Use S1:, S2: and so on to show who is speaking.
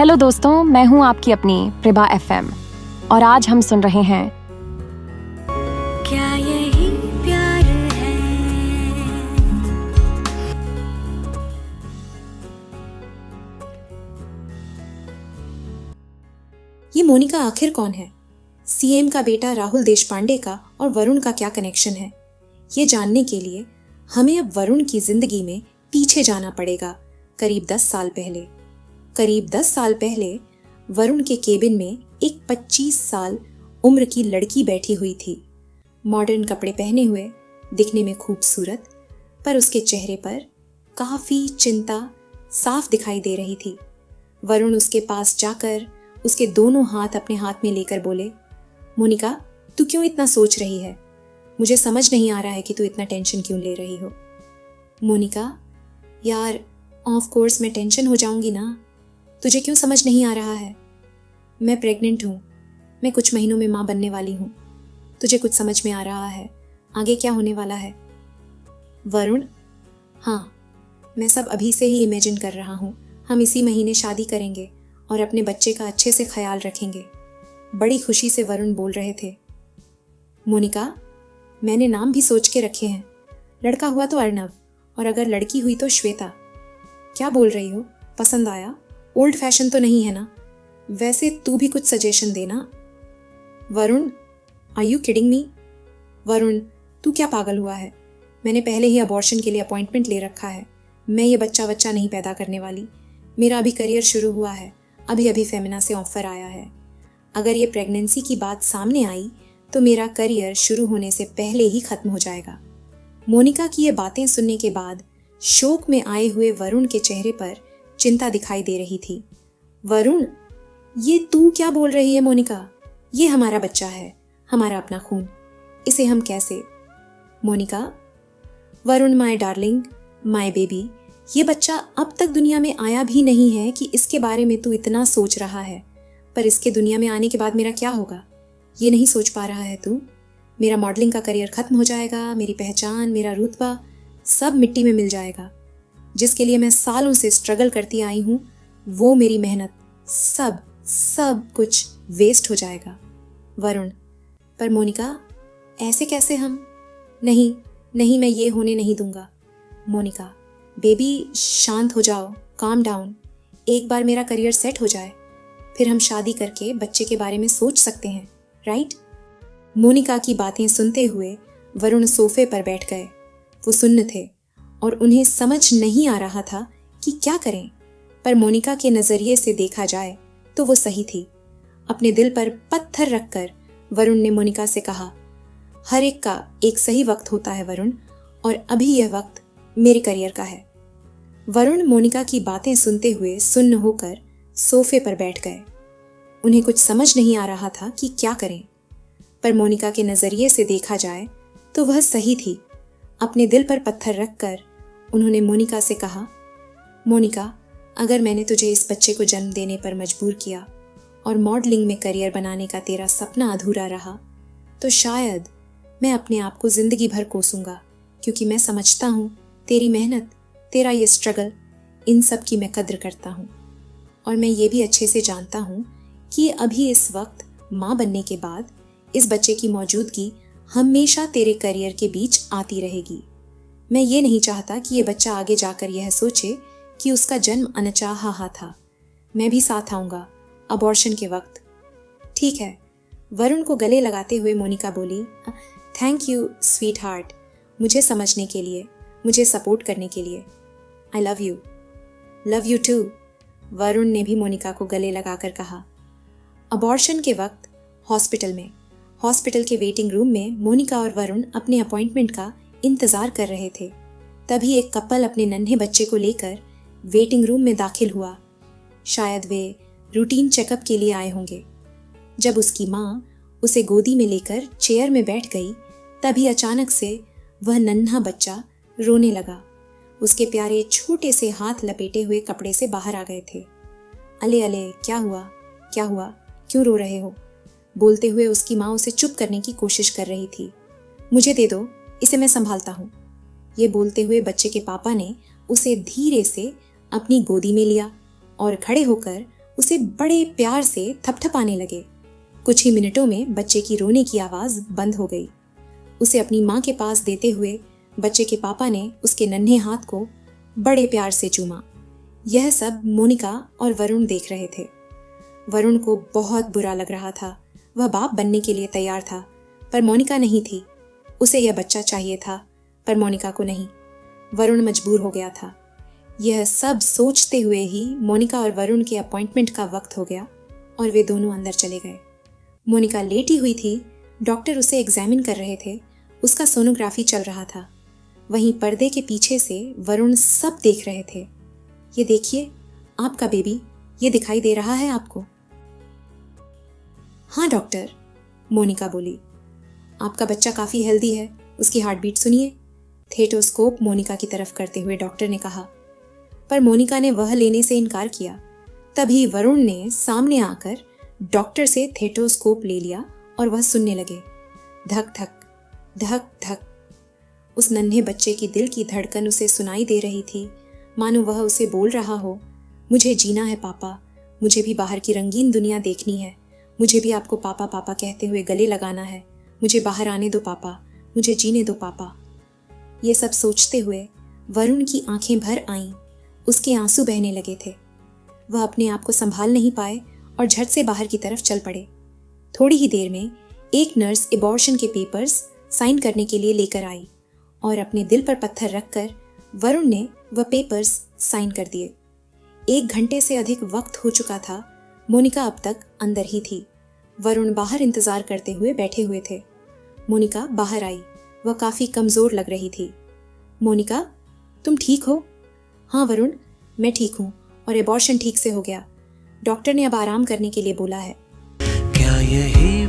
S1: Hello दोस्तों, मैं हूं आपकी अपनी प्रभा एफएम और आज हम सुन रहे हैं
S2: क्या यही प्यार है।
S3: ये मोनिका आखिर कौन है? सीएम का बेटा राहुल देशपांडे का और वरुण का क्या कनेक्शन है? ये जानने के लिए हमें अब वरुण की जिंदगी में पीछे जाना पड़ेगा। करीब 10 साल पहले वरुण के केबिन में एक 25 साल उम्र की लड़की बैठी हुई थी। मॉडर्न कपड़े पहने हुए, दिखने में खूबसूरत, पर उसके चेहरे पर काफी चिंता साफ दिखाई दे रही थी। वरुण उसके पास जाकर उसके दोनों हाथ अपने हाथ में लेकर बोले, मोनिका, तू क्यों इतना सोच रही है? मुझे समझ नहीं आ रहा है कि तू इतना टेंशन क्यों ले रही हो। मोनिका, यार ऑफ कोर्स मैं टेंशन हो जाऊंगी ना, तुझे क्यों समझ नहीं आ रहा है? मैं प्रेग्नेंट हूँ, मैं कुछ महीनों में माँ बनने वाली हूँ। तुझे कुछ समझ में आ रहा है आगे क्या होने वाला है? वरुण, हाँ, मैं सब अभी से ही इमेजिन कर रहा हूँ। हम इसी महीने शादी करेंगे और अपने बच्चे का अच्छे से ख्याल रखेंगे। बड़ी खुशी से वरुण बोल रहे थे। मोनिका, मैंने नाम भी सोच के रखे हैं। लड़का हुआ तो अर्नव और अगर लड़की हुई तो श्वेता। क्या बोल रही हो? पसंद आया? ओल्ड फैशन तो नहीं है ना? वैसे तू भी कुछ सजेशन देना। Varun, are you kidding me? Varun, तू क्या पागल हुआ है? मैंने पहले ही अबॉर्शन के लिए अपॉइंटमेंट ले रखा है। मैं ये बच्चा नहीं पैदा करने वाली। मेरा अभी करियर शुरू हुआ है। अभी फेमिना से ऑफर आया है। अगर ये प्रेगनेंसी की बात सामने आई तो मेरा करियर शुरू होने से पहले ही खत्म हो जाएगा। मोनिका की ये बातें सुनने के बाद शोक में आए हुए वरुण के चेहरे पर चिंता दिखाई दे रही थी। वरुण, ये तू क्या बोल रही है मोनिका? ये हमारा बच्चा है, हमारा अपना खून। इसे हम कैसे? Monika, Varun my darling, my baby, ये बच्चा अब तक दुनिया में आया भी नहीं है कि इसके बारे में तू इतना सोच रहा है। पर इसके दुनिया में आने के बाद मेरा क्या होगा, ये नहीं सोच पा रहा है तू? मेरा मॉडलिंग का करियर खत्म हो जाएगा, मेरी पहचान, मेरा रुतबा सब मिट्टी में मिल जाएगा। जिसके लिए मैं सालों से स्ट्रगल करती आई हूँ, वो मेरी मेहनत सब कुछ वेस्ट हो जाएगा। वरुण, पर मोनिका, ऐसे कैसे हम? नहीं, मैं ये होने नहीं दूंगा। मोनिका, बेबी शांत हो जाओ, काम डाउन। एक बार मेरा करियर सेट हो जाए, फिर हम शादी करके बच्चे के बारे में सोच सकते हैं, राइट? मोनिका की बातें सुनते हुए वरुण सोफे पर बैठ गए। वो सुन्न थे और उन्हें समझ नहीं आ रहा था कि क्या करें। पर मोनिका के नजरिए से देखा जाए तो वो सही थी। अपने दिल पर पत्थर रखकर वरुण ने मोनिका से कहा, हर एक का एक सही वक्त होता है वरुण, और अभी यह वक्त मेरे करियर का है। वरुण मोनिका की बातें सुनते हुए सुन्न होकर सोफे पर बैठ गए। उन्हें कुछ समझ नहीं आ रहा था कि क्या करें। पर मोनिका के नजरिए से देखा जाए तो वह सही थी। अपने दिल पर पत्थर रखकर उन्होंने मोनिका से कहा, मोनिका, अगर मैंने तुझे इस बच्चे को जन्म देने पर मजबूर किया और मॉडलिंग में करियर बनाने का तेरा सपना अधूरा रहा, तो शायद मैं अपने आप को जिंदगी भर कोसूंगा, क्योंकि मैं समझता हूँ तेरी मेहनत, तेरा ये स्ट्रगल, इन सब की मैं कद्र करता हूँ। और मैं ये भी अच्छे से जानता हूँ कि अभी इस वक्त माँ बनने के बाद इस बच्चे की मौजूदगी हमेशा तेरे करियर के बीच आती रहेगी। मैं ये नहीं चाहता कि ये बच्चा आगे जाकर यह सोचे कि उसका जन्म अनचाहा था। मैं भी साथ आऊँगा अबॉर्शन के वक्त। ठीक है, वरुण को गले लगाते हुए मोनिका बोली, थैंक यू स्वीट हार्ट, मुझे समझने के लिए, मुझे सपोर्ट करने के लिए। I love you too. Varun ने भी मोनिका को गले लगाकर कहा। अबॉर्शन के वक्त हॉस्पिटल के वेटिंग रूम में मोनिका और वरुण अपने अपॉइंटमेंट का इंतजार कर रहे थे। तभी एक कपल अपने नन्हे बच्चे को लेकर वेटिंग रूम में दाखिल हुआ। शायद वे रूटीन चेकअप के लिए आए होंगे। जब उसकी माँ उसे गोदी में लेकर चेयर में बैठ गई, तभी अचानक से वह नन्हा बच्चा रोने लगा। उसके प्यारे छोटे से हाथ लपेटे हुए कपड़े से बाहर आ गए थे। अले अले, क्या हुआ, क्यों रो रहे हो? बोलते हुए उसकी माँ उसे चुप करने की कोशिश कर रही थी। मुझे दे दो, इसे मैं संभालता हूँ। ये बोलते हुए बच्चे के पापा ने उसे धीरे से अपनी गोदी में लिया और खड़े होकर उसे बड़े प्यार से थपथपाने लगे। कुछ ही मिनटों में बच्चे की रोने की आवाज़ बंद हो गई। उसे अपनी माँ के पास देते हुए बच्चे के पापा ने उसके नन्हे हाथ को बड़े प्यार से चूमा। यह सब मोनिका और वरुण देख रहे थे। वरुण को बहुत बुरा लग रहा था। वह बाप बनने के लिए तैयार था, पर मोनिका नहीं थी। उसे यह बच्चा चाहिए था, पर मोनिका को नहीं। वरुण मजबूर हो गया था। यह सब सोचते हुए ही मोनिका और वरुण के अपॉइंटमेंट का वक्त हो गया और वे दोनों अंदर चले गए। मोनिका लेटी हुई थी। डॉक्टर उसे एग्जामिन कर रहे थे। उसका सोनोग्राफी चल रहा था। वहीं पर्दे के पीछे से वरुण सब देख रहे थे। ये देखिए, आपका बेबी, ये दिखाई दे रहा है आपको? हाँ डॉक्टर, मोनिका बोली। आपका बच्चा काफ़ी हेल्दी है, उसकी हार्ट बीट सुनिए। थेटोस्कोप मोनिका की तरफ करते हुए डॉक्टर ने कहा, पर मोनिका ने वह लेने से इनकार किया। तभी वरुण ने सामने आकर डॉक्टर से थेटोस्कोप ले लिया और वह सुनने लगे। धक धक धक धक। उस नन्हे बच्चे की दिल की धड़कन उसे सुनाई दे रही थी, मानो वह उसे बोल रहा हो, मुझे जीना है पापा, मुझे भी बाहर की रंगीन दुनिया देखनी है, मुझे भी आपको पापा पापा कहते हुए गले लगाना है, मुझे बाहर आने दो पापा, मुझे जीने दो पापा। ये सब सोचते हुए वरुण की आंखें भर आईं। उसके आंसू बहने लगे थे। वह अपने आप को संभाल नहीं पाए और झट से बाहर की तरफ चल पड़े। थोड़ी ही देर में एक नर्स एबॉर्शन के पेपर्स साइन करने के लिए लेकर आई और अपने दिल पर पत्थर रखकर वरुण ने वह पेपर्स साइन कर दिए। 1 घंटे से अधिक वक्त हो चुका था। मोनिका अब तक अंदर ही थी। वरुण बाहर इंतजार करते हुए बैठे हुए थे। मोनिका बाहर आई। वह काफ़ी कमज़ोर लग रही थी। मोनिका, तुम ठीक हो? हाँ वरुण, मैं ठीक हूँ और एबॉर्शन ठीक से हो गया। डॉक्टर ने अब आराम करने के लिए बोला है।
S4: क्या यही